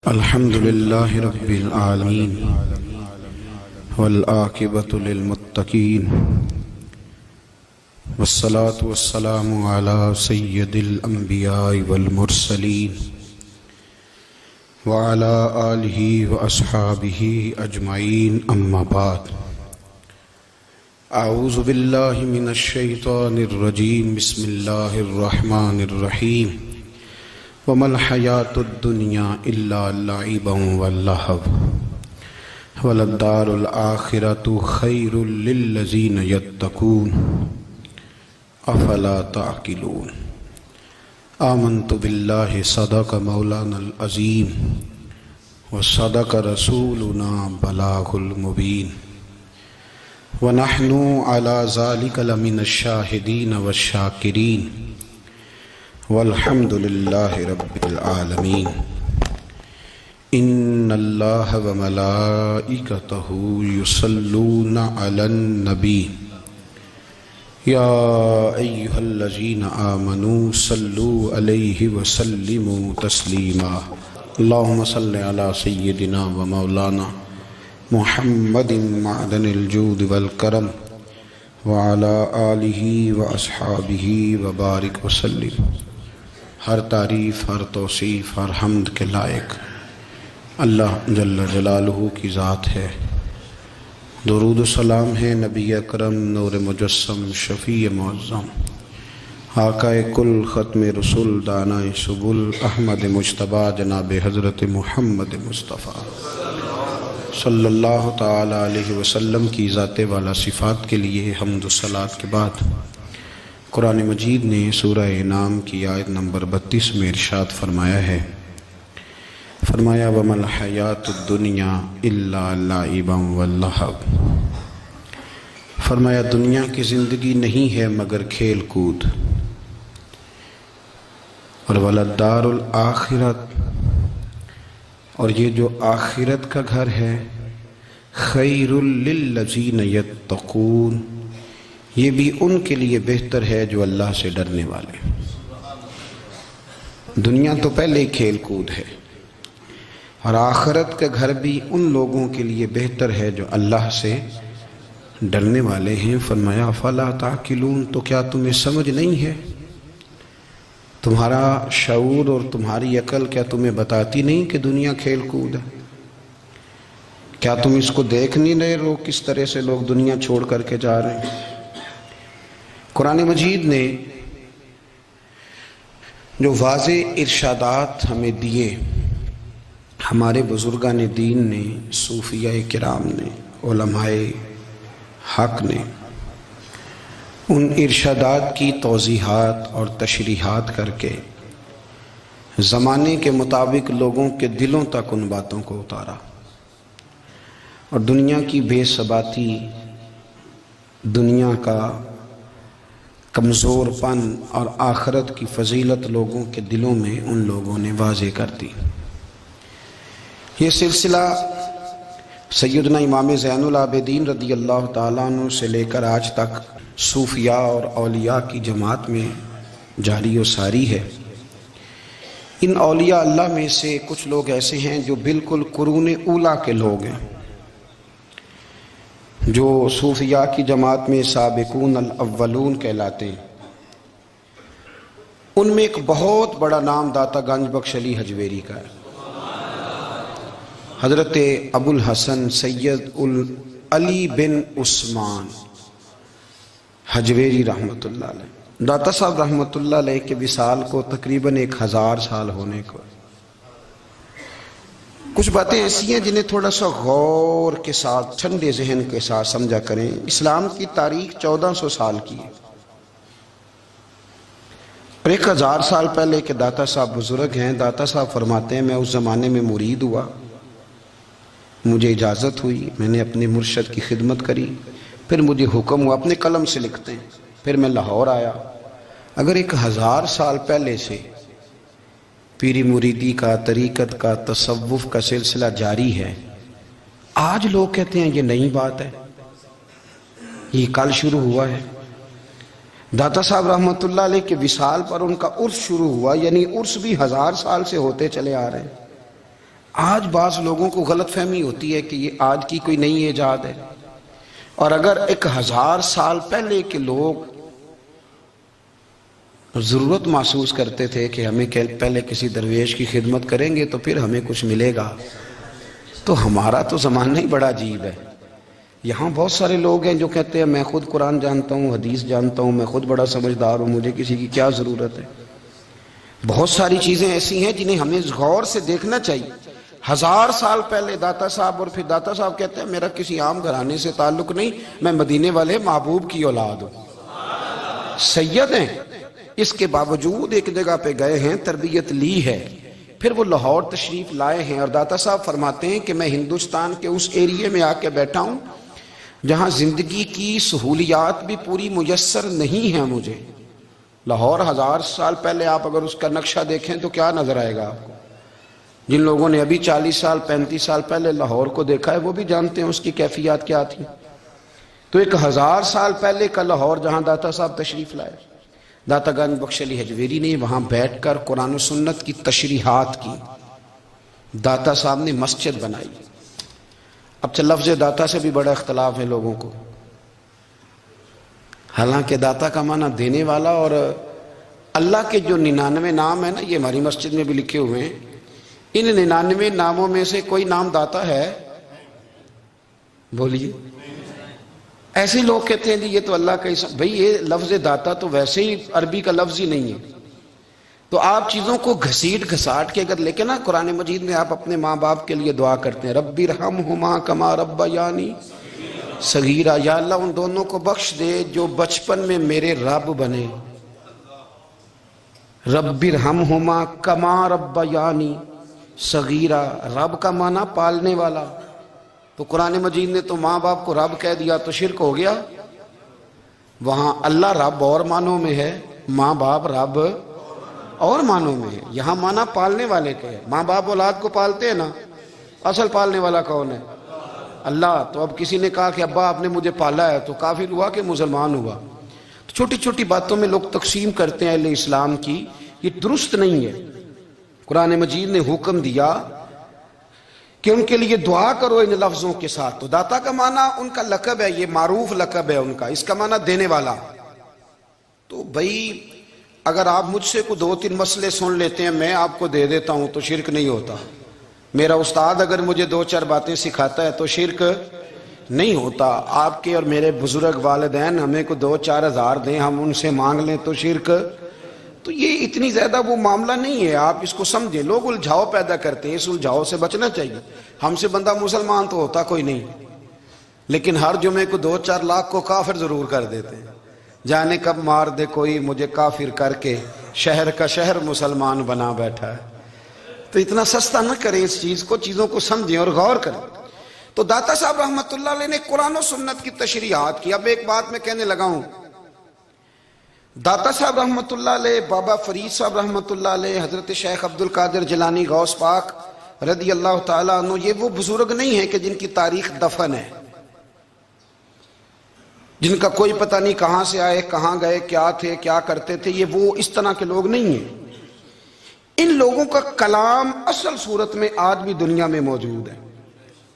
الحمد لله رب العالمين والعاقبة للمتقين والصلاة والسلام على سيد الأنبياء والمرسلين وعلى آله وأصحابه أجمعين أما بعد أعوذ بالله من الشيطان الرجيم بسم الله الرحمن الرحيم وما الحياة الدنيا إلا لعب ولهو وللدار الآخرة خير للذين يتقون أفلا تعقلون آمنت بالله صدق مولانا العظيم وصدق رسولنا بلاغ المبين ونحن على ذلك لمن الشاهدين والشاكرين والحمد لله رب العالمين إن الله وملائكته يصلون على النبي يا أيها الذين آمنوا صلوا عليه وسلموا تسليما اللهم صل على سيدنا ومولانا محمد معدن الجود والكرم وعلى آله وأصحابه وبارك وسلم۔ ہر تعریف، ہر توصیف، ہر حمد کے لائق اللہ جل جلالہ کی ذات ہے۔ درود و سلام ہے نبی اکرم نور مجسم شفیع معظم آقا کل ختم رسول دانائے سبل احمد مجتبیٰ جناب حضرت محمد مصطفیٰ صلی اللہ تعالی علیہ وسلم کی ذات والا صفات کے لیے حمد و صلات کے بعد قرآن مجید نے سورہ انعام کی آیت نمبر 32 میں ارشاد فرمایا ہے، فرمایا وَمَا الْحَيَاةُ الدُّنْيَا إِلَّا لَعِبًا وَلَهْوٌ، فرمایا دنیا کی زندگی نہیں ہے مگر کھیل کود، اور وَلَلدَّارُ الْآخِرَةُ، اور یہ جو آخرت کا گھر ہے، خَيْرٌ لِلَّذِينَ يَتَّقُونَ، یہ بھی ان کے لیے بہتر ہے جو اللہ سے ڈرنے والے۔ دنیا تو پہلے ہی کھیل کود ہے، اور آخرت کا گھر بھی ان لوگوں کے لیے بہتر ہے جو اللہ سے ڈرنے والے ہیں۔ فرمایا فلا تعقلون، تو کیا تمہیں سمجھ نہیں ہے؟ تمہارا شعور اور تمہاری عقل کیا تمہیں بتاتی نہیں کہ دنیا کھیل کود ہے؟ کیا تم اس کو دیکھ نہیں رہے لوگ کس طرح سے لوگ دنیا چھوڑ کر کے جا رہے ہیں؟ قرآن مجید نے جو واضح ارشادات ہمیں دیے، ہمارے بزرگان دین نے، صوفیاء کرام نے، علماء حق نے ان ارشادات کی توضیحات اور تشریحات کر کے زمانے کے مطابق لوگوں کے دلوں تک ان باتوں کو اتارا، اور دنیا کی بے ثباتی، دنیا کا کمزور پن اور آخرت کی فضیلت لوگوں کے دلوں میں ان لوگوں نے واضح کر دی۔ یہ سلسلہ سیدنا امام زین العابدین رضی اللہ تعالیٰ عنہ سے لے کر آج تک صوفیاء اور اولیاء کی جماعت میں جاری و ساری ہے۔ ان اولیاء اللہ میں سے کچھ لوگ ایسے ہیں جو بالکل قرون اولیٰ کے لوگ ہیں، جو صوفیاء کی جماعت میں سابقون الاولون کہلاتے ہیں۔ ان میں ایک بہت بڑا نام داتا گنج بخش علی حجویری کا ہے۔ حضرت ابو الحسن سید علی بن عثمان حجویری رحمۃ اللہ علیہ، داتا صاحب رحمۃ اللہ علیہ کے وصال کو تقریباً 1000 سال ہونے کو۔ کچھ باتیں ایسی ہیں جنہیں تھوڑا سا غور کے ساتھ، ٹھنڈے ذہن کے ساتھ سمجھا کریں۔ اسلام کی تاریخ 1400 سال کی ہے، اور 1000 سال پہلے کے داتا صاحب بزرگ ہیں۔ داتا صاحب فرماتے ہیں میں اس زمانے میں مرید ہوا، مجھے اجازت ہوئی، میں نے اپنے مرشد کی خدمت کری، پھر مجھے حکم ہوا، اپنے قلم سے لکھتے ہیں، پھر میں لاہور آیا۔ اگر 1000 سال پہلے سے پیری مریدی کا، طریقت کا، تصوف کا سلسلہ جاری ہے، آج لوگ کہتے ہیں یہ نئی بات ہے، یہ کل شروع ہوا ہے۔ داتا صاحب رحمۃ اللہ علیہ کے وصال پر ان کا عرس شروع ہوا، یعنی عرس بھی 1000 سال سے ہوتے چلے آ رہے ہیں۔ آج بعض لوگوں کو غلط فہمی ہوتی ہے کہ یہ آج کی کوئی نئی ایجاد ہے، اور اگر 1000 سال پہلے کے لوگ ضرورت محسوس کرتے تھے کہ ہمیں پہلے کسی درویش کی خدمت کریں گے تو پھر ہمیں کچھ ملے گا، تو ہمارا تو زمانہ ہی بڑا عجیب ہے۔ یہاں بہت سارے لوگ ہیں جو کہتے ہیں میں خود قرآن جانتا ہوں، حدیث جانتا ہوں، میں خود بڑا سمجھدار ہوں، مجھے کسی کی کیا ضرورت ہے۔ بہت ساری چیزیں ایسی ہیں جنہیں ہمیں غور سے دیکھنا چاہیے۔ 1000 سال پہلے داتا صاحب، اور پھر داتا صاحب کہتے ہیں میرا کسی عام گھرانے سے تعلق نہیں، میں مدینے والے محبوب کی اولاد ہوں، سید ہیں۔ اس کے باوجود ایک جگہ پہ گئے ہیں، تربیت لی ہے، پھر وہ لاہور تشریف لائے ہیں، اور داتا صاحب فرماتے ہیں کہ میں ہندوستان کے اس ایریے میں آ کے بیٹھا ہوں جہاں زندگی کی سہولیات بھی پوری میسر نہیں ہیں مجھے۔ لاہور 1000 سال پہلے آپ اگر اس کا نقشہ دیکھیں تو کیا نظر آئے گا آپ کو؟ جن لوگوں نے ابھی 40 سال 35 سال پہلے لاہور کو دیکھا ہے وہ بھی جانتے ہیں اس کی کیفیات کیا تھی۔ تو ایک 1000 سال پہلے کا لاہور جہاں داتا صاحب تشریف لائے، داتا گنج بخش علی حجویری نے وہاں بیٹھ کر قرآن و سنت کی تشریحات کی، داتا صاحب نے مسجد بنائی۔ اب لفظ داتا سے بھی بڑا اختلاف ہے لوگوں کو، حالانکہ داتا کا معنی دینے والا، اور اللہ کے جو 99 نام ہیں نا، یہ ہماری مسجد میں بھی لکھے ہوئے ہیں، ان 99 ناموں میں سے کوئی نام داتا ہے؟ بولیے۔ ایسے لوگ کہتے ہیں یہ تو اللہ کا اسم، بھئی یہ لفظ داتا تو ویسے ہی عربی کا لفظ ہی نہیں ہے، تو آپ چیزوں کو گھسیٹ گھساٹ کے اگر لے کے نا، قرآن مجید میں آپ اپنے ماں باپ کے لیے دعا کرتے ہیں رب ارحمہما کما ربیانی صغیرا، یا اللہ ان دونوں کو بخش دے جو بچپن میں میرے رب بنے۔ رب ارحمہما کما ربیانی صغیرا، رب کا معنی پالنے والا، تو قرآن مجید نے تو ماں باپ کو رب کہہ دیا تو شرک ہو گیا۔ وہاں اللہ رب اور معنوں میں ہے، ماں باپ رب اور معنوں میں ہے، یہاں معنی پالنے والے کے ہے۔ ماں باپ اولاد کو پالتے ہیں نا، اصل پالنے والا کون ہے؟ اللہ۔ تو اب کسی نے کہا کہ ابا آپ نے مجھے پالا ہے، تو کافر ہوا کہ مسلمان ہوا؟ تو چھوٹی چھوٹی باتوں میں لوگ تقسیم کرتے ہیں اہل اسلام کی، یہ درست نہیں ہے۔ قرآن مجید نے حکم دیا کہ ان کے لیے دعا کرو ان لفظوں کے ساتھ۔ تو داتا کا معنی ان کا لقب ہے، یہ معروف لقب ہے ان کا، اس کا معنی دینے والا۔ تو بھئی اگر آپ مجھ سے کوئی 2-3 مسئلے سن لیتے ہیں، میں آپ کو دے دیتا ہوں تو شرک نہیں ہوتا۔ میرا استاد اگر مجھے 2-4 باتیں سکھاتا ہے تو شرک نہیں ہوتا۔ آپ کے اور میرے بزرگ والدین ہمیں کو 2-4 ہزار دیں، ہم ان سے مانگ لیں تو شرک، تو یہ اتنی زیادہ وہ معاملہ نہیں ہے، آپ اس کو سمجھیں۔ لوگ الجھاؤ پیدا کرتے ہیں، اس الجھاؤ سے بچنا چاہیے۔ ہم سے بندہ مسلمان تو ہوتا کوئی نہیں، لیکن ہر جمعے کو 2-4 لاکھ کو کافر ضرور کر دیتے ہیں۔ جانے کب مار دے کوئی مجھے کافر کر کے، شہر کا شہر مسلمان بنا بیٹھا ہے۔ تو اتنا سستا نہ کریں اس چیز کو، چیزوں کو سمجھیں اور غور کریں۔ تو داتا صاحب رحمت اللہ علیہ نے قرآن و سنت کی تشریحات کی۔ اب ایک بات میں کہنے لگا ہوں، داتا صاحب رحمت اللہ علیہ، بابا فرید صاحب رحمت اللہ علیہ، حضرت شیخ عبد القادر جیلانی غوث پاک رضی اللہ تعالیٰ عنہ، یہ وہ بزرگ نہیں ہیں کہ جن کی تاریخ دفن ہے، جن کا کوئی پتہ نہیں کہاں سے آئے، کہاں گئے، کیا تھے، کیا کرتے تھے، یہ وہ اس طرح کے لوگ نہیں ہیں۔ ان لوگوں کا کلام اصل صورت میں آج بھی دنیا میں موجود ہے۔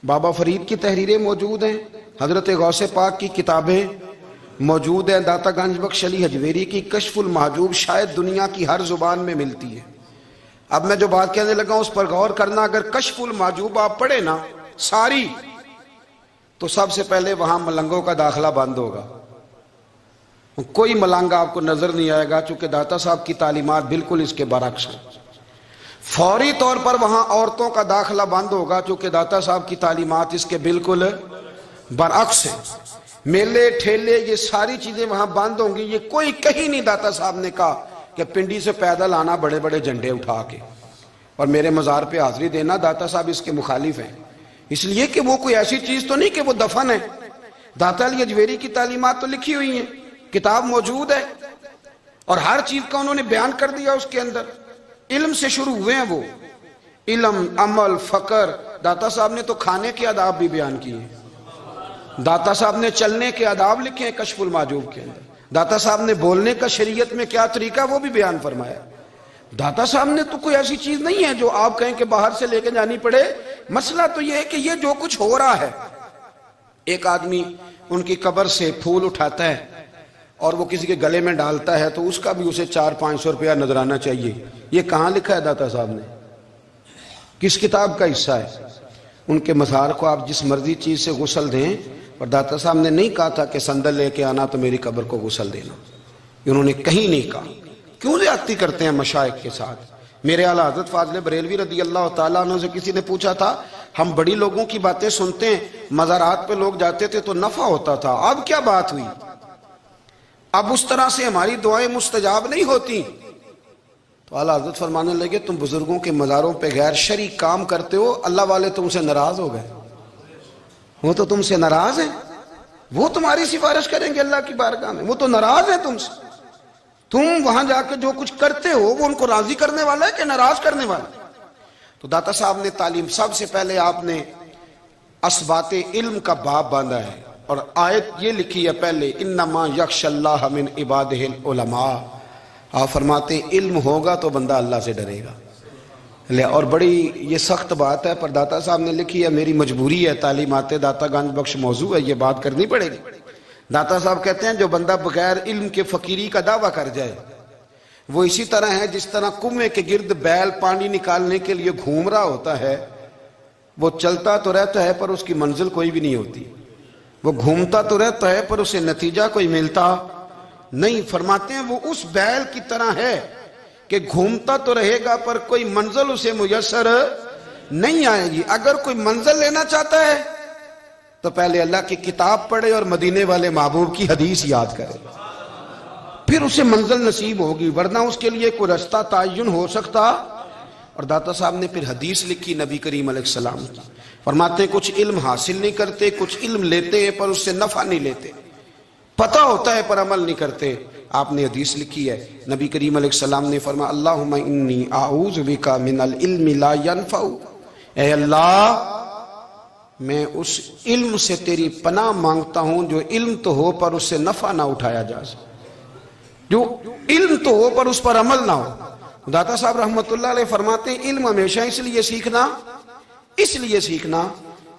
بابا فرید کی تحریریں موجود ہیں، حضرت غوث پاک کی کتابیں موجود ہیں، داتا گنج بخش علی حجویری کی کشف المحجوب شاید دنیا کی ہر زبان میں ملتی ہے۔ اب میں جو بات کہنے لگا ہوں اس پر غور کرنا، اگر کشف المحجوب آپ پڑھیں نا ساری، تو سب سے پہلے وہاں ملنگوں کا داخلہ بند ہوگا، کوئی ملنگ آپ کو نظر نہیں آئے گا، چونکہ داتا صاحب کی تعلیمات بالکل اس کے برعکس ہیں۔ فوری طور پر وہاں عورتوں کا داخلہ بند ہوگا، چونکہ داتا صاحب کی تعلیمات اس کے بالکل برعکس ہیں۔ میلے ٹھیلے یہ ساری چیزیں وہاں بند ہوں گی۔ یہ کوئی کہیں نہیں داتا صاحب نے کہا کہ پنڈی سے پیدل آنا بڑے بڑے جھنڈے اٹھا کے اور میرے مزار پہ حاضری دینا، داتا صاحب اس کے مخالف ہیں، اس لیے کہ وہ کوئی ایسی چیز تو نہیں کہ وہ دفن ہے۔ داتا علی حجویری کی تعلیمات تو لکھی ہوئی ہیں، کتاب موجود ہے، اور ہر چیز کا انہوں نے بیان کر دیا اس کے اندر۔ علم سے شروع ہوئے ہیں وہ، علم، عمل، فقر۔ داتا صاحب نے تو کھانے کے آداب بھی بیان کیے، داتا صاحب نے چلنے کے آداب لکھے ہیں کشف المحجوب کے اندر، داتا صاحب نے بولنے کا شریعت میں کیا طریقہ وہ بھی بیان فرمایا۔ داتا صاحب نے تو کوئی ایسی چیز نہیں ہے جو آپ کہیں کہ باہر سے لے کے جانی پڑے. مسئلہ تو یہ ہے کہ یہ جو کچھ ہو رہا ہے، ایک آدمی ان کی قبر سے پھول اٹھاتا ہے اور وہ کسی کے گلے میں ڈالتا ہے تو اس کا بھی اسے 400-500 روپیہ نظرانہ چاہیے. یہ کہاں لکھا ہے داتا صاحب نے؟ کس کتاب کا حصہ ہے؟ ان کے مزار کو آپ جس مرضی چیز سے غسل دیں، اور داتا صاحب نے نہیں کہا تھا کہ سندل لے کے آنا تو میری قبر کو غسل دینا. انہوں نے کہیں نہیں کہا. کیوں زیادتی کرتے ہیں مشائخ کے ساتھ؟ میرے اعلیٰ حضرت فاضل بریلوی رضی اللہ تعالیٰ عنہ سے کسی نے پوچھا تھا، ہم بڑی لوگوں کی باتیں سنتے ہیں، مزارات پہ لوگ جاتے تھے تو نفع ہوتا تھا، اب کیا بات ہوئی؟ اب اس طرح سے ہماری دعائیں مستجاب نہیں ہوتی. تو اعلیٰ حضرت فرمانے لگے، تم بزرگوں کے مزاروں پہ غیر شرعی کام کرتے ہو، اللہ والے تم سے ناراض ہو گئے. وہ تو تم سے ناراض ہیں، وہ تمہاری سفارش کریں گے اللہ کی بارگاہ میں، وہ تو ناراض ہیں تم سے. تم وہاں جا کے جو کچھ کرتے ہو وہ ان کو راضی کرنے والا ہے کہ ناراض کرنے والا ہے؟ تو داتا صاحب نے تعلیم، سب سے پہلے آپ نے اسبات علم کا باب باندھا ہے اور آیت یہ لکھی ہے پہلے، انما یخشی اللہ من عبادہ العلماء. آپ فرماتے ہیں علم ہوگا تو بندہ اللہ سے ڈرے گا. اور بڑی یہ سخت بات ہے پر داتا صاحب نے لکھی ہے، میری مجبوری ہے، تعلیمات داتا گنج بخش موضوع ہے، یہ بات کرنی پڑے گی. داتا صاحب کہتے ہیں جو بندہ بغیر علم کے فقیری کا دعویٰ کر جائے وہ اسی طرح ہے جس طرح کنویں کے گرد بیل پانی نکالنے کے لیے گھوم رہا ہوتا ہے. وہ چلتا تو رہتا ہے پر اس کی منزل کوئی بھی نہیں ہوتی، وہ گھومتا تو رہتا ہے پر اسے نتیجہ کوئی ملتا نہیں. فرماتے ہیں وہ اس بیل کی طرح ہے کہ گھومتا تو رہے گا پر کوئی منزل اسے میسر نہیں آئے گی. اگر کوئی منزل لینا چاہتا ہے تو پہلے اللہ کی کتاب پڑھے اور مدینے والے محبوب کی حدیث یاد کرے، پھر اسے منزل نصیب ہوگی، ورنہ اس کے لیے کوئی رستہ تعین ہو سکتا. اور داتا صاحب نے پھر حدیث لکھی نبی کریم علیہ السلام کی. فرماتے ہیں کچھ علم حاصل نہیں کرتے، کچھ علم لیتے ہیں پر اس سے نفع نہیں لیتے، پتہ ہوتا ہے پر عمل نہیں کرتے. آپ نے حدیث لکھی ہے، نبی کریم علیہ السلام نے فرمایا اللہم انی اعوذ بک من العلم لا ینفع. اے اللہ میں اس علم سے تیری پناہ مانگتا ہوں جو علم تو ہو پر اس سے نفع نہ اٹھایا جا سکے، جو علم تو ہو پر اس پر عمل نہ ہو. داتا صاحب رحمت اللہ علیہ فرماتے ہیں علم ہمیشہ اس لیے سیکھنا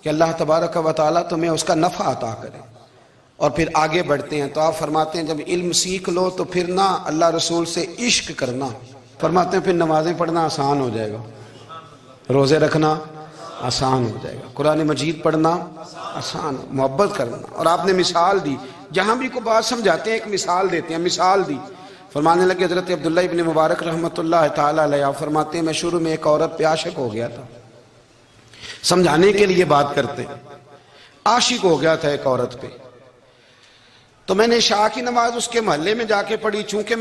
کہ اللہ تبارک و تعالیٰ تمہیں اس کا نفع عطا کرے. اور پھر آگے بڑھتے ہیں تو آپ فرماتے ہیں جب علم سیکھ لو تو پھر نہ اللہ رسول سے عشق کرنا. فرماتے ہیں پھر نمازیں پڑھنا آسان ہو جائے گا، روزے رکھنا آسان ہو جائے گا، قرآن مجید پڑھنا آسان، محبت کرنا. اور آپ نے مثال دی، جہاں بھی کوئی بات سمجھاتے ہیں ایک مثال دیتے ہیں. مثال دی، فرمانے لگے حضرت عبداللہ ابن مبارک رحمت اللہ تعالیٰ علیہ فرماتے ہیں میں شروع میں ایک عورت پہ عاشق ہو گیا تھا. سمجھانے کے لیے بات کرتے ہیں، عاشق ہو گیا تھا ایک عورت پہ. تو میں نے عشاء کی نماز اس کے محلے میں جا کے پڑھی. چونکہ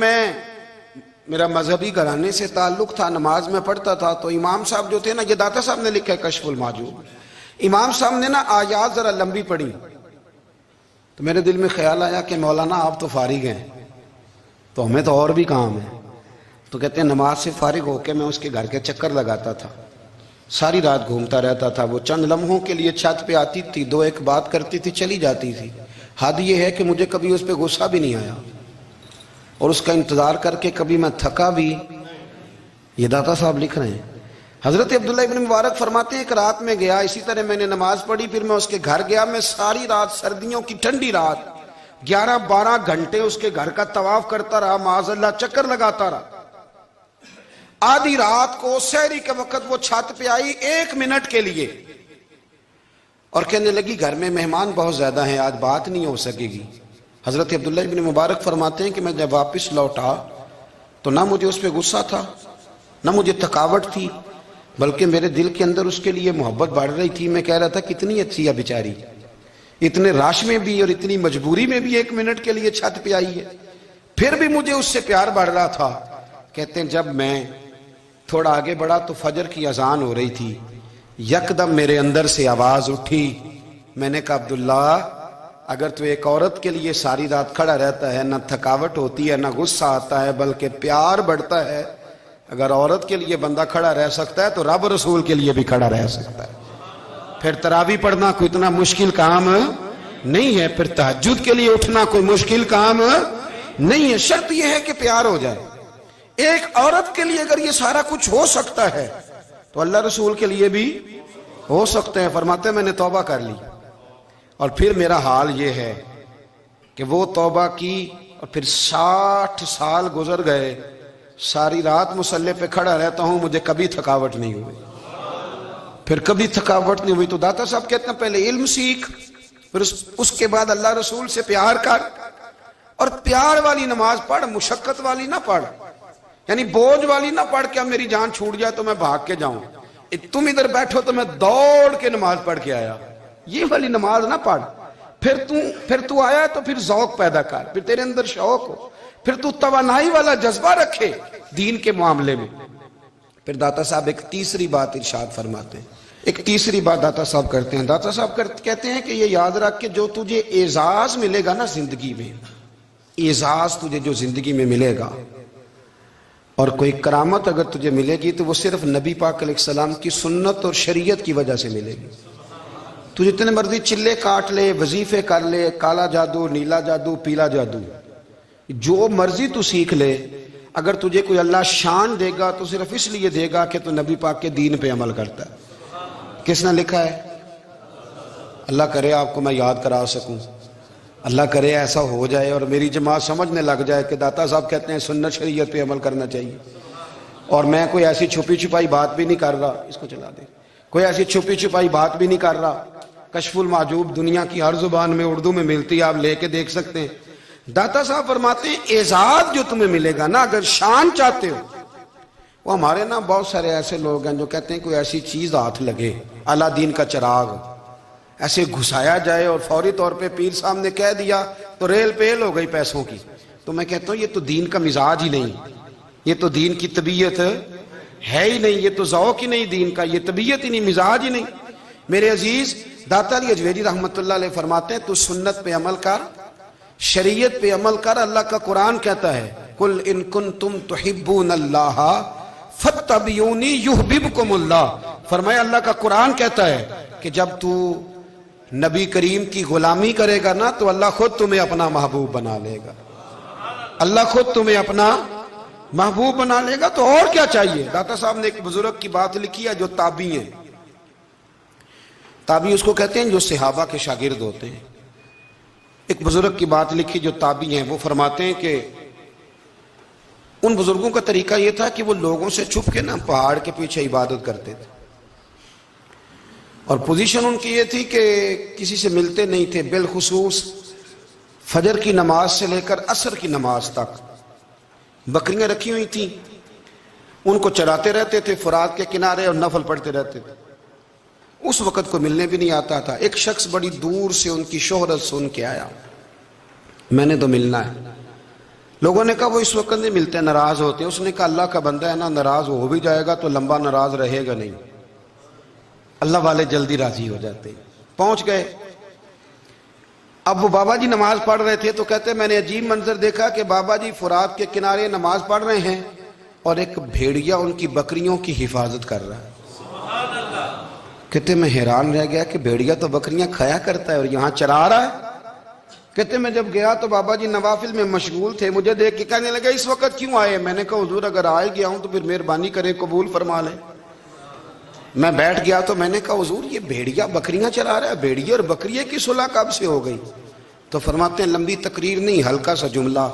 میرا مذہبی گھرانے سے تعلق تھا، نماز میں پڑھتا تھا. تو امام صاحب جو تھے نا، یہ داتا صاحب نے لکھا ہے کشف المحجوب، امام صاحب نے نا آیات ذرا لمبی پڑھی. تو میرے دل میں خیال آیا کہ مولانا آپ تو فارغ ہیں تو ہمیں تو اور بھی کام ہے. تو کہتے ہیں نماز سے فارغ ہو کے میں اس کے گھر کے چکر لگاتا تھا، ساری رات گھومتا رہتا تھا. وہ چند لمحوں کے لیے چھت پہ آتی تھی، دو ایک بات کرتی تھی، چلی جاتی تھی. حد یہ ہے کہ مجھے کبھی اس پہ غصہ بھی نہیں آیا اور اس کا انتظار کر کے کبھی میں تھکا بھی. یہ داتا صاحب لکھ رہے ہیں. حضرت عبداللہ ابن مبارک فرماتے ہیں ایک رات میں گیا، اسی طرح میں نے نماز پڑھی، پھر میں اس کے گھر گیا. میں ساری رات، سردیوں کی ٹھنڈی رات، 11-12 گھنٹے اس کے گھر کا طواف کرتا رہا، معاذ اللہ چکر لگاتا رہا. آدھی رات کو سحری کے وقت وہ چھت پہ آئی 1 منٹ کے لیے اور کہنے لگی گھر میں مہمان بہت زیادہ ہیں، آج بات نہیں ہو سکے گی. حضرت عبداللہ ابن مبارک فرماتے ہیں کہ میں جب واپس لوٹا تو نہ مجھے اس پہ غصہ تھا، نہ مجھے تھکاوٹ تھی، بلکہ میرے دل کے اندر اس کے لیے محبت بڑھ رہی تھی. میں کہہ رہا تھا کتنی اچھی ہے بیچاری، اتنے راش میں بھی اور اتنی مجبوری میں بھی 1 منٹ کے لیے چھت پہ آئی ہے، پھر بھی مجھے اس سے پیار بڑھ رہا تھا. کہتے ہیں جب میں تھوڑا آگے بڑھا تو فجر کی اذان ہو رہی تھی. یکدم میرے اندر سے آواز اٹھی. میں نے کہا عبداللہ اگر تو ایک عورت کے لیے ساری رات کھڑا رہتا ہے، نہ تھکاوٹ ہوتی ہے، نہ غصہ آتا ہے، بلکہ پیار بڑھتا ہے، اگر عورت کے لیے بندہ کھڑا رہ سکتا ہے تو رب رسول کے لیے بھی کھڑا رہ سکتا ہے. پھر تراویح پڑھنا کوئی اتنا مشکل کام نہیں ہے، پھر تہجد کے لیے اٹھنا کوئی مشکل کام نہیں ہے. شرط یہ ہے کہ پیار ہو جائے. ایک عورت کے لیے اگر یہ سارا کچھ ہو سکتا ہے تو اللہ رسول کے لیے بھی ہو سکتے ہیں. فرماتے ہیں میں نے توبہ کر لی اور پھر میرا حال یہ ہے کہ وہ توبہ کی اور پھر 60 سال گزر گئے, ساری رات مصلی پہ کھڑا رہتا ہوں, مجھے کبھی تھکاوٹ نہیں ہوئی, پھر کبھی تھکاوٹ نہیں ہوئی. تو داتا صاحب کہتے ہیں پہلے علم سیکھ, پھر اس کے بعد اللہ رسول سے پیار کر, اور پیار والی نماز پڑھ, مشقت والی نہ پڑھ, یعنی بوجھ والی نہ پڑھ کہ اب میری جان چھوٹ جائے تو میں بھاگ کے جاؤں, تم ادھر بیٹھو تو میں دوڑ کے نماز پڑھ کے آیا, یہ والی نماز نہ پڑھ. پھر تو آیا تو پھر ذوق پیدا کر, پھر تیرے اندر شوق ہو, پھر تو توانائی والا جذبہ رکھے دین کے معاملے میں. پھر داتا صاحب ایک تیسری بات ارشاد فرماتے ہیں, ایک تیسری بات داتا صاحب کرتے ہیں. داتا صاحب کہتے ہیں کہ یہ یاد رکھ کہ جو تجھے اعزاز ملے گا نا زندگی میں, اعزاز تجھے جو زندگی میں ملے گا اور کوئی کرامت اگر تجھے ملے گی تو وہ صرف نبی پاک علیہ السلام کی سنت اور شریعت کی وجہ سے ملے گی. تو جتنے مرضی چلے کاٹ لے, وظیفے کر لے, کالا جادو, نیلا جادو, پیلا جادو, جو مرضی تو سیکھ لے, اگر تجھے کوئی اللہ شان دے گا تو صرف اس لیے دے گا کہ تو نبی پاک کے دین پہ عمل کرتا ہے. کس نے لکھا ہے؟ اللہ کرے آپ کو میں یاد کرا سکوں, اللہ کرے ایسا ہو جائے اور میری جماعت سمجھنے لگ جائے کہ داتا صاحب کہتے ہیں سنت شریعت پہ عمل کرنا چاہیے. اور میں کوئی ایسی چھپی چھپائی بات بھی نہیں کر رہا, اس کو چلا دے, کوئی ایسی چھپی چھپائی بات بھی نہیں کر رہا. کشف المعجوب دنیا کی ہر زبان میں اردو میں ملتی ہے, آپ لے کے دیکھ سکتے ہیں. داتا صاحب فرماتے ہیں اعزاز جو تمہیں ملے گا نا, اگر شان چاہتے ہو, وہ ہمارے نا بہت سارے ایسے لوگ ہیں جو کہتے ہیں کوئی ایسی چیز ہاتھ لگے, اللہ دین کا چراغ ایسے گھسایا جائے اور فوری طور پہ پیر صاحب نے کہہ دیا تو ریل پیل ہو گئی پیسوں کی. تو میں کہتا ہوں یہ تو دین کا مزاج ہی نہیں, یہ تو دین کی طبیعت ہے ہی نہیں, یہ تو ذوق ہی نہیں دین کا, یہ طبیعت ہی نہیں, مزاج ہی نہیں. میرے عزیز داتا علی اجویری رحمت اللہ علیہ فرماتے ہیں تو سنت پہ عمل کر, شریعت پہ عمل کر. اللہ کا قرآن کہتا ہے قل ان کنتم تحبون اللہ فاتبعونی یحببکم اللہ. فرمایا اللہ کا قرآن کہتا ہے کہ جب تو نبی کریم کی غلامی کرے گا نا تو اللہ خود تمہیں اپنا محبوب بنا لے گا, اللہ خود تمہیں اپنا محبوب بنا لے گا. تو اور کیا چاہیے؟ داتا صاحب نے ایک بزرگ کی بات لکھی ہے جو تابعی ہیں, تابعی اس کو کہتے ہیں جو صحابہ کے شاگرد ہوتے ہیں. ایک بزرگ کی بات لکھی جو تابعی ہیں, وہ فرماتے ہیں کہ ان بزرگوں کا طریقہ یہ تھا کہ وہ لوگوں سے چھپ کے نا پہاڑ کے پیچھے عبادت کرتے تھے, اور پوزیشن ان کی یہ تھی کہ کسی سے ملتے نہیں تھے, بالخصوص فجر کی نماز سے لے کر عصر کی نماز تک بکریاں رکھی ہوئی تھیں, ان کو چراتے رہتے تھے فرات کے کنارے اور نفل پڑھتے رہتے تھے. اس وقت کو ملنے بھی نہیں آتا تھا. ایک شخص بڑی دور سے ان کی شہرت سن کے آیا, میں نے تو ملنا ہے. لوگوں نے کہا وہ اس وقت نہیں ملتے, ناراض ہوتے. اس نے کہا اللہ کا بندہ ہے نا, ناراض ہو بھی جائے گا تو لمبا ناراض رہے گا نہیں, اللہ والے جلدی راضی ہو جاتے. پہنچ گئے. اب وہ بابا جی نماز پڑھ رہے تھے تو کہتے میں نے عجیب منظر دیکھا کہ بابا جی فرات کے کنارے نماز پڑھ رہے ہیں اور ایک بھیڑیا ان کی بکریوں کی حفاظت کر رہا ہے. کہتے میں حیران رہ گیا کہ بھیڑیا تو بکریاں کھایا کرتا ہے اور یہاں چرا رہا ہے. کہتے میں جب گیا تو بابا جی نوافل میں مشغول تھے, مجھے دیکھ کے کہنے لگا اس وقت کیوں آئے؟ میں نے کہا حضور اگر آئے گیا ہوں تو پھر مہربانی کریں قبول فرما لیں. میں بیٹھ گیا تو میں نے کہا حضور یہ بھیڑیا بکریاں چلا رہا ہے, بھیڑیا اور بکریے کی صلح کب سے ہو گئی؟ تو فرماتے ہیں لمبی تقریر نہیں, ہلکا سا جملہ.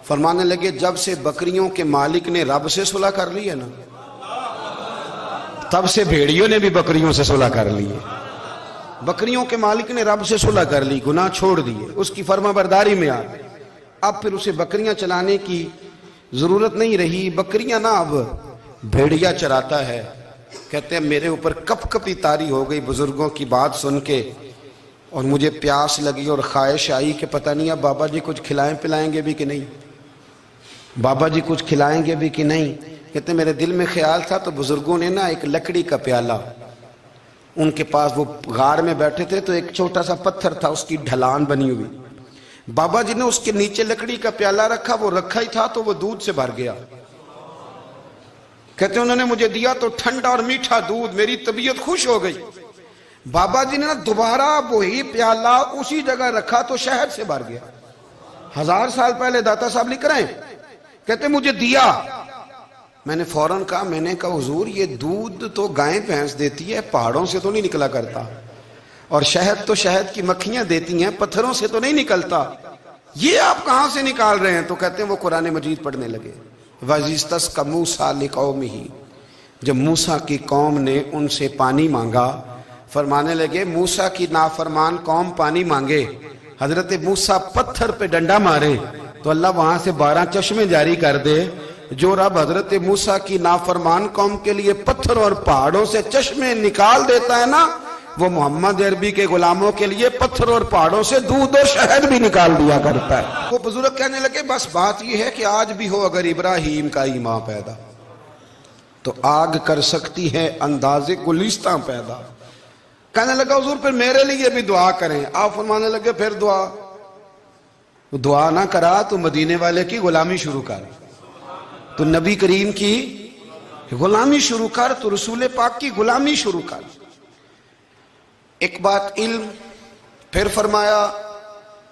فرمانے لگے جب سے بکریوں کے مالک نے رب سے صلح کر لی ہے نا, تب سے بھیڑیوں نے بھی بکریوں سے صلح کر لی ہے. بکریوں کے مالک نے رب سے صلح کر لی, گناہ چھوڑ دیے, اس کی فرما برداری میں آ گئے. اب پھر اسے بکریاں چلانے کی ضرورت نہیں رہی. بکریاں نا اب بھیڑیا چراتا ہے. کہتے ہیں میرے اوپر کپ کپی طاری ہو گئی بزرگوں کی بات سن کے, اور مجھے پیاس لگی اور خواہش آئی کہ پتہ نہیں اب بابا جی کچھ کھلائیں پلائیں گے بھی کہ نہیں, بابا جی کچھ کھلائیں گے بھی کہ نہیں. کہتے ہیں میرے دل میں خیال تھا تو بزرگوں نے نا ایک لکڑی کا پیالہ, ان کے پاس وہ غار میں بیٹھے تھے تو ایک چھوٹا سا پتھر تھا, اس کی ڈھلان بنی ہوئی. بابا جی نے اس کے نیچے لکڑی کا پیالہ رکھا, وہ رکھا ہی تھا تو وہ دودھ سے بھر گیا. کہتے ہیں انہوں نے مجھے دیا تو ٹھنڈا اور میٹھا دودھ, میری طبیعت خوش ہو گئی. بابا جی نے دوبارہ وہی پیالہ اسی جگہ رکھا تو شہد سے بھر گیا. 1000 سال پہلے داتا صاحب لکھ رہے ہیں. کہتے مجھے دیا میں نے فوراً کہا، میں نے کہا حضور یہ دودھ تو گائیں بھینس دیتی ہے، پہاڑوں سے تو نہیں نکلا کرتا، اور شہد تو شہد کی مکھیاں دیتی ہیں، پتھروں سے تو نہیں نکلتا، یہ آپ کہاں سے نکال رہے ہیں؟ تو کہتے ہیں وہ قرآن مجید پڑھنے لگے۔ وَإِذِ اسْتَسْقَى مُوسَىٰ لِقَوْمِهِ، جب موسیٰ کی قوم نے ان سے پانی مانگا، فرمانے لگے موسیٰ کی نافرمان قوم پانی مانگے، حضرت موسیٰ پتھر پہ ڈنڈا مارے تو اللہ وہاں سے 12 چشمے جاری کر دے۔ جو رب حضرت موسیٰ کی نافرمان قوم کے لیے پتھر اور پہاڑوں سے چشمے نکال دیتا ہے نا، وہ محمد عربی کے غلاموں کے لیے پتھر اور پہاڑوں سے دودھ اور شہد بھی نکال دیا کرتا ہے۔ وہ بزرگ کہنے لگے بس بات یہ ہے کہ آج بھی ہو اگر ابراہیم کا ایمان پیدا تو آگ کر سکتی ہے انداز گلستاں پیدا۔ کہنے لگا حضور پھر میرے لیے بھی دعا کریں۔ آپ فرمانے لگے پھر دعا نہ کرا تو مدینے والے کی غلامی شروع کر، تو نبی کریم کی غلامی شروع کر، تو رسول پاک کی غلامی شروع کر۔ ایک بات علم، پھر فرمایا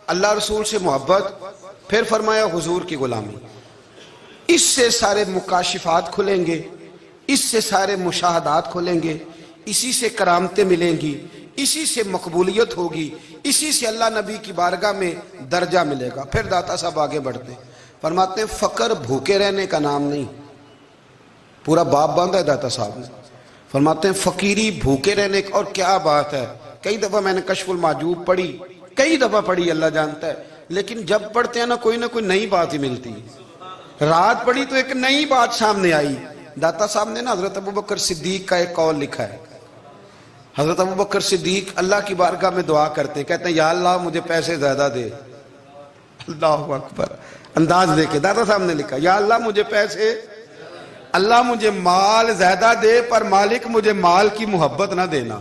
اللہ رسول سے محبت، پھر فرمایا حضور کی غلامی۔ اس سے سارے مکاشفات کھلیں گے، اس سے سارے مشاہدات کھلیں گے، اسی سے کرامتیں ملیں گی، اسی سے مقبولیت ہوگی، اسی سے اللہ نبی کی بارگاہ میں درجہ ملے گا۔ پھر داتا صاحب آگے بڑھتے ہیں، فرماتے ہیں فقر بھوکے رہنے کا نام نہیں، پورا باب باندھا ہے داتا صاحب نے۔ فرماتے ہیں فقیری بھوکے رہنے کا، اور کیا بات ہے، کئی دفعہ میں نے کشف المحجوب پڑھی، کئی دفعہ پڑھی، اللہ جانتا ہے، لیکن جب پڑھتے ہیں نا کوئی نئی بات ہی ملتی ہے۔ رات پڑھی تو ایک نئی بات سامنے آئی۔ داتا صاحب نے نا حضرت ابوبکر صدیق کا ایک قول لکھا ہے۔ حضرت ابوبکر صدیق اللہ کی بارگاہ میں دعا کرتے ہیں، کہتے ہیں یا اللہ مجھے پیسے زیادہ دے۔ اللہ اکبر، انداز دیکھے داتا صاحب نے لکھا یا اللہ مجھے پیسے، اللہ مجھے مال زیادہ دے پر مالک مجھے مال کی محبت نہ دینا۔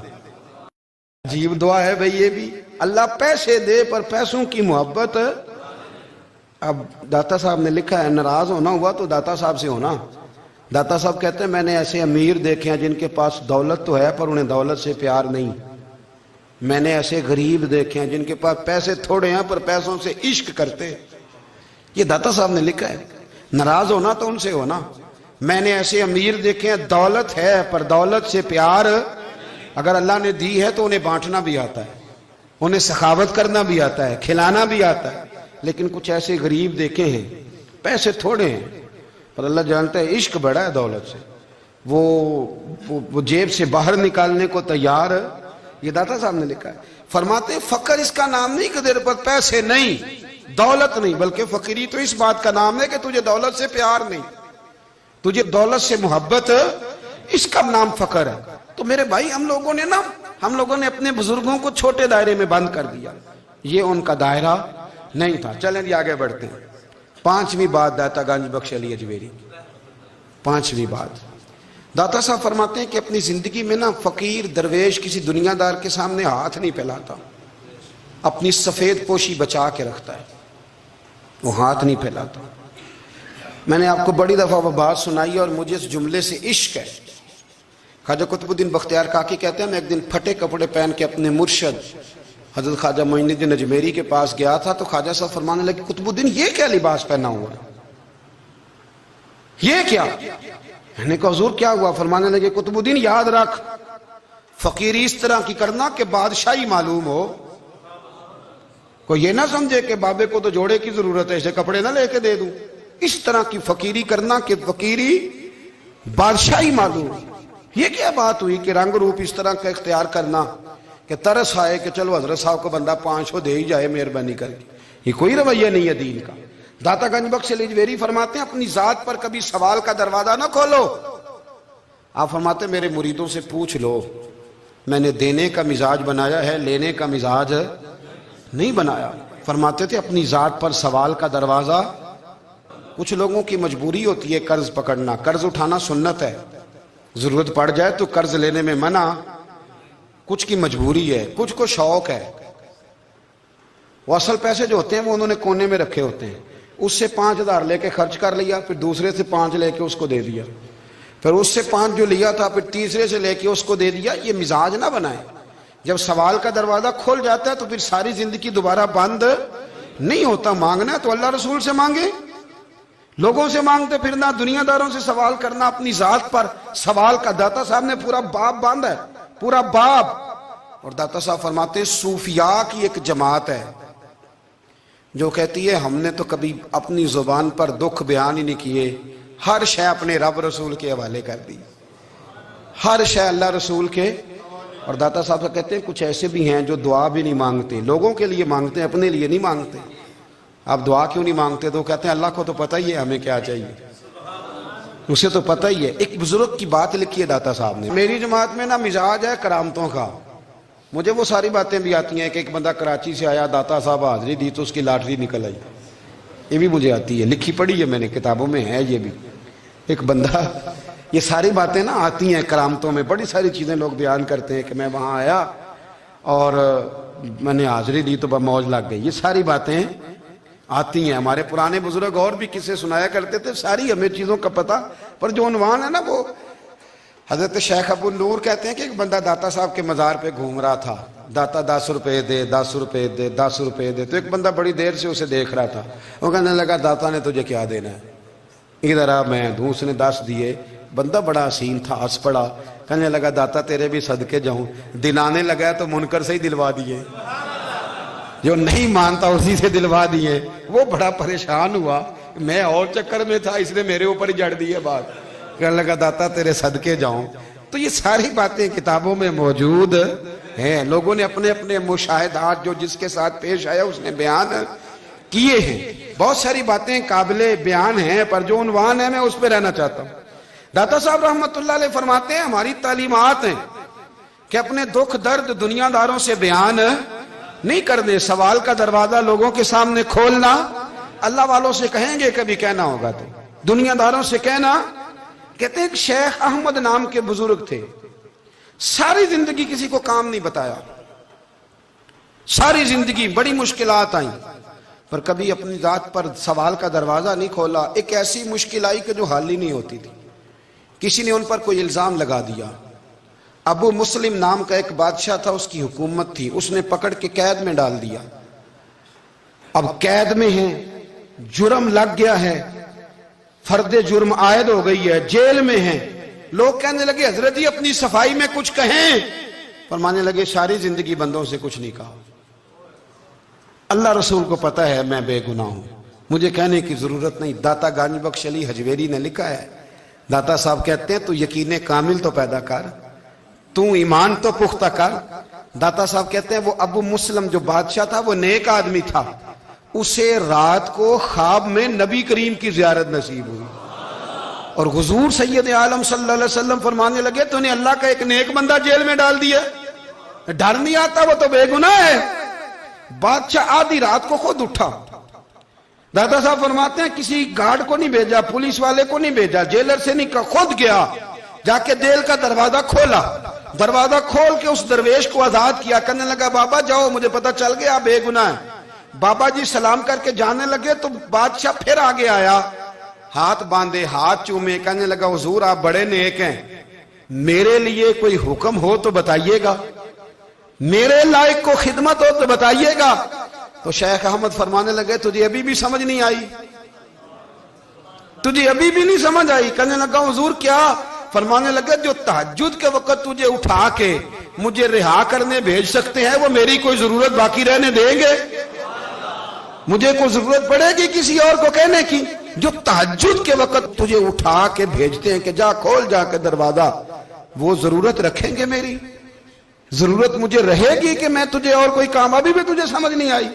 عجیب دعا ہے بھئی یہ بھی، اللہ پیسے دے پر پیسوں کی محبت۔ اب داتا صاحب نے لکھا ہے ناراض ہونا ہوا تو داتا صاحب سے ہونا۔ داتا صاحب کہتے ہیں میں نے ایسے امیر دیکھے ہیں جن کے پاس دولت تو ہے پر انہیں دولت سے پیار نہیں، میں نے ایسے غریب دیکھے ہیں جن کے پاس پیسے تھوڑے ہیں پر پیسوں سے عشق کرتے۔ یہ داتا صاحب نے لکھا ہے، ناراض ہونا تو ان سے ہونا۔ میں نے ایسے امیر دیکھے ہیں دولت ہے پر دولت سے پیار، اگر اللہ نے دی ہے تو انہیں بانٹنا بھی آتا ہے، انہیں سخاوت کرنا بھی آتا ہے، کھلانا بھی آتا ہے، لیکن کچھ ایسے غریب دیکھے ہیں پیسے تھوڑے ہیں پر اللہ جانتا ہے عشق بڑا ہے دولت سے، وہ جیب سے باہر نکالنے کو تیار۔ یہ داتا صاحب نے لکھا ہے۔ فرماتے ہیں فقر اس کا نام نہیں کہ تیرے پر پیسے نہیں، دولت نہیں، بلکہ فقیری تو اس بات کا نام ہے کہ تجھے دولت سے پیار نہیں، تجھے دولت سے محبت، اس کا نام فقر ہے۔ تو میرے بھائی ہم لوگوں نے اپنے بزرگوں کو چھوٹے دائرے میں بند کر دیا، یہ ان کا دائرہ نہیں تھا۔ چلیں جی آگے بڑھتے ہیں۔ 5ویں بات داتا گنج بخش علی اجمیری، 5ویں بات داتا صاحب فرماتے ہیں کہ اپنی زندگی میں نا فقیر درویش کسی دنیا دار کے سامنے ہاتھ نہیں پھیلاتا، اپنی سفید پوشی بچا کے رکھتا ہے، وہ ہاتھ نہیں پھیلاتا۔ میں نے آپ کو بڑی دفعہ وہ بات سنائی اور مجھے اس جملے سے عشق ہے۔ خواجہ قطب الدین بختیار کاکی کہتے ہیں میں ایک دن پھٹے کپڑے پہن کے اپنے مرشد حضرت خواجہ معین الدین اجمیری کے پاس گیا تھا تو خواجہ صاحب فرمانے لگے قطب الدین یہ کیا لباس پہنا ہوا ہے، یہ کیا؟ میں نے کہا حضور کیا ہوا؟ فرمانے لگے قطب الدین یاد رکھ فقیری اس طرح کی کرنا کہ بادشاہی معلوم ہو، کوئی یہ نہ سمجھے کہ بابے کو تو جوڑے کی ضرورت ہے اسے کپڑے نہ لے کے دے دوں، اس طرح کی فقیری کرنا کہ فقیری بادشاہی معلوم ہو۔ یہ کیا بات ہوئی کہ رنگ روپ اس طرح کا اختیار کرنا کہ ترس آئے کہ چلو حضرت صاحب کو بندہ 500 دے ہی جائے مہربانی کر کے، یہ کوئی رویہ نہیں ہے دین کا۔ داتا گنج بخش علی اجمیری فرماتے ہیں اپنی ذات پر کبھی سوال کا دروازہ نہ کھولو۔ آپ فرماتے ہیں میرے مریدوں سے پوچھ لو، میں نے دینے کا مزاج بنایا ہے، لینے کا مزاج نہیں بنایا۔ فرماتے تھے اپنی ذات پر سوال کا دروازہ، کچھ لوگوں کی مجبوری ہوتی ہے قرض پکڑنا، قرض اٹھانا سنت ہے، ضرورت پڑ جائے تو قرض لینے میں منع، کچھ کی مجبوری ہے، کچھ کو شوق ہے، وہ اصل پیسے جو ہوتے ہیں وہ انہوں نے کونے میں رکھے ہوتے ہیں، اس سے 5000 لے کے خرچ کر لیا، پھر دوسرے سے 5 لے کے اس کو دے دیا، پھر اس سے 5 جو لیا تھا پھر تیسرے سے لے کے اس کو دے دیا۔ یہ مزاج نہ بنائے، جب سوال کا دروازہ کھل جاتا ہے تو پھر ساری زندگی دوبارہ بند نہیں ہوتا۔ مانگنا ہے تو اللہ رسول سے مانگے، لوگوں سے مانگتے پھرنا، دنیا داروں سے سوال کرنا، اپنی ذات پر سوال کا۔ داتا صاحب نے پورا باب باندھا ہے، پورا باب۔ اور داتا صاحب فرماتے ہیں صوفیاء کی ایک جماعت ہے جو کہتی ہے ہم نے تو کبھی اپنی زبان پر دکھ بیان ہی نہیں کیے، ہر شے اپنے رب رسول کے حوالے کر دی، ہر شے اللہ رسول کے۔ اور داتا صاحب کہتے ہیں کچھ ایسے بھی ہیں جو دعا بھی نہیں مانگتے، لوگوں کے لیے مانگتے ہیں، اپنے لیے نہیں مانگتے۔ آپ دعا کیوں نہیں مانگتے؟ تو کہتے ہیں اللہ کو تو پتہ ہی ہے ہمیں کیا چاہیے، اسے تو پتہ ہی ہے۔ ایک بزرگ کی بات لکھی ہے داتا صاحب نے، میری جماعت میں نا مزاج ہے کرامتوں کا، مجھے وہ ساری باتیں بھی آتی ہیں کہ ایک بندہ کراچی سے آیا، داتا صاحب حاضری دی تو اس کی لاٹری نکل آئی، یہ بھی مجھے آتی ہے، لکھی پڑھی ہے میں نے، کتابوں میں ہے یہ بھی۔ ایک بندہ، یہ ساری باتیں نا آتی ہیں کرامتوں میں، بڑی ساری چیزیں لوگ بیان کرتے ہیں کہ میں وہاں آیا اور میں نے حاضری دی تو موج لگ گئی، یہ ساری باتیں آتی ہیں۔ ہمارے پرانے بزرگ اور بھی قصے سنایا کرتے تھے، ساری ہمیں چیزوں کا پتہ، پر جو عنوان ہے نا وہ حضرت شیخ ابو نور کہتے ہیں کہ ایک بندہ داتا صاحب کے مزار پہ گھوم رہا تھا، داتا 10 روپے دے، 10 روپے دے، 10 روپے دے، تو ایک بندہ بڑی دیر سے اسے دیکھ رہا تھا، وہ کہنے لگا داتا نے تجھے کیا دینا ہے، ادھر آ میں دوں۔ اس نے 10 دیے، بندہ بڑا حسین تھا، ہنس پڑا، کہنے لگا داتا تیرے بھی صدقے جاؤں، دلانے لگا تو منکر سے ہی دلوا دیے، جو نہیں مانتا اسی سے دلوا دیے۔ وہ بڑا پریشان ہوا، میں اور چکر میں تھا، اس نے میرے اوپر ہی جڑ دی ہے بات، کہنے لگا داتا تیرے صدقے جاؤں۔ تو یہ ساری باتیں کتابوں میں موجود ہیں، لوگوں نے اپنے اپنے مشاہدات جو جس کے ساتھ پیش آیا اس نے بیان کیے ہیں۔ بہت ساری باتیں قابل بیان ہیں، پر جو عنوان ہے میں اس پہ رہنا چاہتا ہوں۔ داتا صاحب رحمت اللہ علیہ فرماتے ہیں ہماری تعلیمات ہیں کہ اپنے دکھ درد دنیا داروں سے بیان نہیں کرنے، سوال کا دروازہ لوگوں کے سامنے کھولنا، اللہ والوں سے کہیں گے کبھی کہنا ہوگا تو دنیا داروں سے کہنا۔ کہتے ہیں کہ شیخ احمد نام کے بزرگ تھے، ساری زندگی کسی کو کام نہیں بتایا، ساری زندگی بڑی مشکلات آئیں، پر کبھی اپنی ذات پر سوال کا دروازہ نہیں کھولا۔ ایک ایسی مشکل آئی کہ جو حل ہی نہیں ہوتی تھی، کسی نے ان پر کوئی الزام لگا دیا۔ ابو مسلم نام کا ایک بادشاہ تھا، اس کی حکومت تھی، اس نے پکڑ کے قید میں ڈال دیا۔ اب قید میں ہیں، جرم لگ گیا ہے، فرد جرم عائد ہو گئی ہے، جیل میں ہیں۔ لوگ کہنے لگے حضرت جی اپنی صفائی میں کچھ کہیں، فرمانے لگے ساری زندگی بندوں سے کچھ نہیں کہا، اللہ رسول کو پتہ ہے میں بے گناہ ہوں، مجھے کہنے کی ضرورت نہیں۔ داتا گانی بخش علی حجویری نے لکھا ہے، داتا صاحب کہتے ہیں تو یقین کامل تو پیدا کر، تو ایمان تو پختہ کر۔ داتا صاحب کہتے ہیں وہ ابو مسلم جو بادشاہ تھا وہ نیک آدمی تھا، اسے رات کو خواب میں نبی کریم کی زیارت نصیب ہوئی، اور حضور سید عالم صلی اللہ علیہ وسلم فرمانے لگے تو نے اللہ کا ایک نیک بندہ جیل میں ڈال دیا، ڈر نہیں آتا، وہ تو بے گناہ ہے۔ بادشاہ آدھی رات کو خود اٹھا، داتا صاحب فرماتے ہیں کسی گارڈ کو نہیں بھیجا، پولیس والے کو نہیں بھیجا، جیلر سے نہیں کہا، خود گیا، جا کے جیل کا دروازہ کھولا، دروازہ کھول کے اس درویش کو آزاد کیا، کہنے لگا بابا جاؤ مجھے پتہ چل گیا بے گناہ ہے۔ بابا جی سلام کر کے جانے لگے تو بادشاہ پھر آگے آیا، ہاتھ باندھے، ہاتھ چومے، کہنے لگا حضور آپ بڑے نیک ہیں، میرے لیے کوئی حکم ہو تو بتائیے گا، میرے لائق کو خدمت ہو تو بتائیے گا۔ تو شیخ احمد فرمانے لگے تجھے ابھی بھی سمجھ نہیں آئی، تجھے ابھی بھی نہیں سمجھ آئی؟ کہنے لگا حضور کیا؟ فرمانے لگے جو تہجد کے وقت تجھے اٹھا کے مجھے رہا کرنے بھیج سکتے ہیں وہ میری کوئی ضرورت باقی رہنے دیں گے؟ مجھے کوئی ضرورت پڑے گی کسی اور کو کہنے کی؟ جو تہجد کے وقت تجھے اٹھا کے بھیجتے ہیں کہ جا کھول جا کے دروازہ، وہ ضرورت رکھیں گے میری؟ ضرورت مجھے رہے گی کہ میں تجھے اور کوئی کام؟ ابھی بھی تجھے سمجھ نہیں آئی؟